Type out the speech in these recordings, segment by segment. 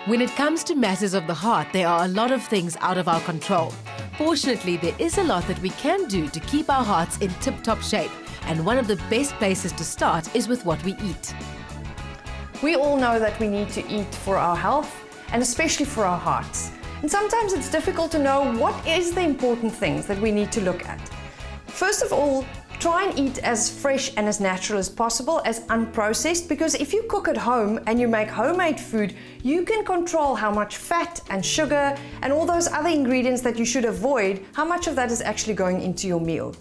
When it comes to matters of the heart, there are a lot of things out of our control. Fortunately, there is a lot that we can do to keep our hearts in tip-top shape, and one of the best places to start is with what we eat. We all know that we need to eat for our health, and especially for our hearts. And sometimes it's difficult to know what is the important things that we need to look at. First of all, try and eat as fresh and as natural as possible, as unprocessed, because if you cook at home and you make homemade food, you can control how much fat and sugar and all those other ingredients that you should avoid, how much of that is actually going into your meal.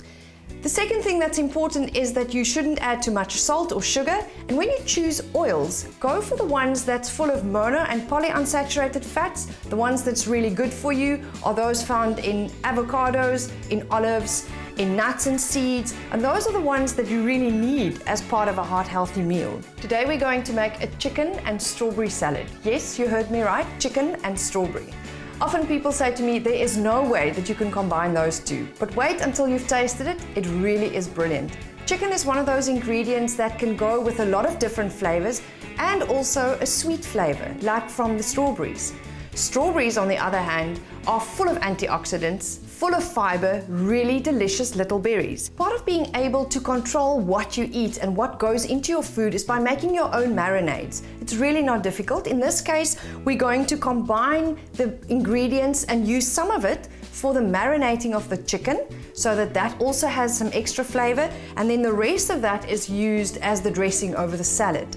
The second thing that's important is that you shouldn't add too much salt or sugar, and when you choose oils, go for the ones that's full of mono and polyunsaturated fats. The ones that's really good for you are those found in avocados, in olives, in nuts and seeds, and those are the ones that you really need as part of a heart-healthy meal. Today we're going to make a chicken and strawberry salad. Yes, you heard me right, chicken and strawberry. Often people say to me, there is no way that you can combine those two. But wait until you've tasted it, it really is brilliant. Chicken is one of those ingredients that can go with a lot of different flavors and also a sweet flavor, like from the strawberries. Strawberries, on the other hand, are full of antioxidants, full of fiber, really delicious little berries. Part of being able to control what you eat and what goes into your food is by making your own marinades. It's really not difficult. In this case, we're going to combine the ingredients and use some of it for the marinating of the chicken, so that that also has some extra flavor, and then the rest of that is used as the dressing over the salad.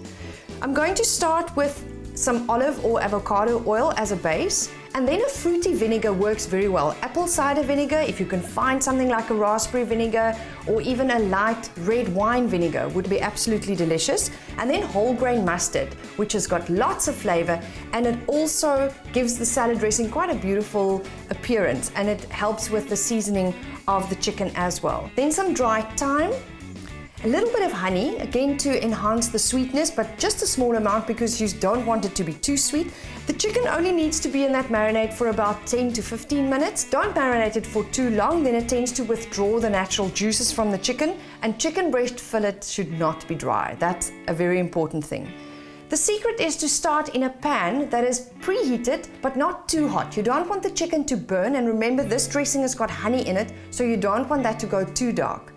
I'm going to start with some olive or avocado oil as a base, and then a fruity vinegar works very well. Apple cider vinegar, if you can find something like a raspberry vinegar, or even a light red wine vinegar would be absolutely delicious. And then whole grain mustard, which has got lots of flavor, and it also gives the salad dressing quite a beautiful appearance, and it helps with the seasoning of the chicken as well. Then some dry thyme, a little bit of honey, again to enhance the sweetness, but just a small amount because you don't want it to be too sweet. The chicken only needs to be in that marinade for about 10 to 15 minutes. Don't marinate it for too long, then it tends to withdraw the natural juices from the chicken, and chicken breast fillet should not be dry. That's a very important thing. The secret is to start in a pan that is preheated but not too hot. You don't want the chicken to burn, and remember, this dressing has got honey in it, so you don't want that to go too dark.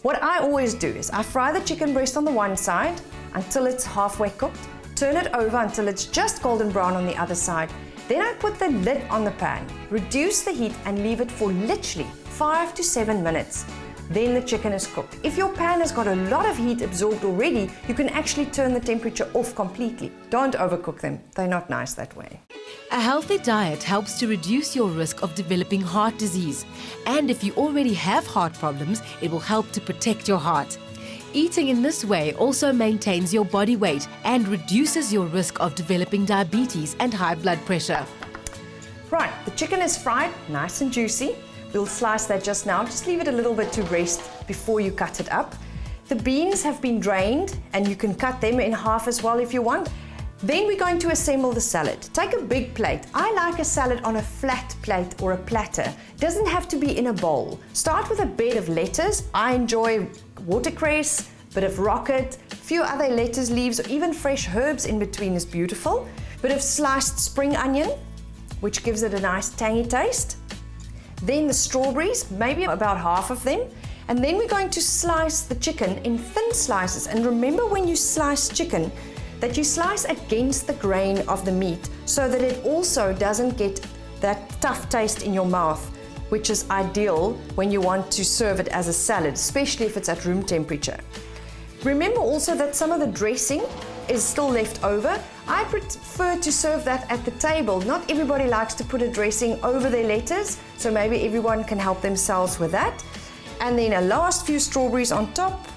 What I always do is I fry the chicken breast on the one side until it's halfway cooked, turn it over until it's just golden brown on the other side. Then I put the lid on the pan, reduce the heat, and leave it for literally 5 to 7 minutes. Then the chicken is cooked. If your pan has got a lot of heat absorbed already, you can actually turn the temperature off completely. Don't overcook them. They're not nice that way. A healthy diet helps to reduce your risk of developing heart disease. And if you already have heart problems, it will help to protect your heart. Eating in this way also maintains your body weight and reduces your risk of developing diabetes and high blood pressure. Right, the chicken is fried, nice and juicy. We'll slice that just now. Just leave it a little bit to rest before you cut it up. The beans have been drained, and you can cut them in half as well if you want. Then we're going to assemble the salad. Take a big plate. I like a salad on a flat plate or a platter. It doesn't have to be in a bowl. Start with a bed of lettuce. I enjoy watercress, bit of rocket, a few other lettuce leaves, or even fresh herbs in between is beautiful. Bit of sliced spring onion, which gives it a nice tangy taste. Then the strawberries, maybe about half of them. And then we're going to slice the chicken in thin slices. And remember, when you slice chicken, that you slice against the grain of the meat, so that it also doesn't get that tough taste in your mouth, which is ideal when you want to serve it as a salad, especially if it's at room temperature. Remember also that some of the dressing is still left over. I prefer to serve that at the table. Not everybody likes to put a dressing over their lettuce, so maybe everyone can help themselves with that. And then a last few strawberries on top,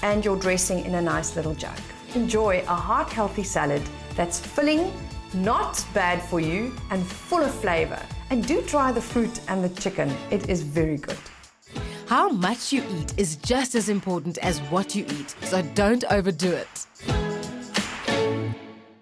and your dressing in a nice little jug. Enjoy a heart-healthy salad that's filling, not bad for you, and full of flavor. And do try the fruit and the chicken. It is very good. How much you eat is just as important as what you eat, so don't overdo it.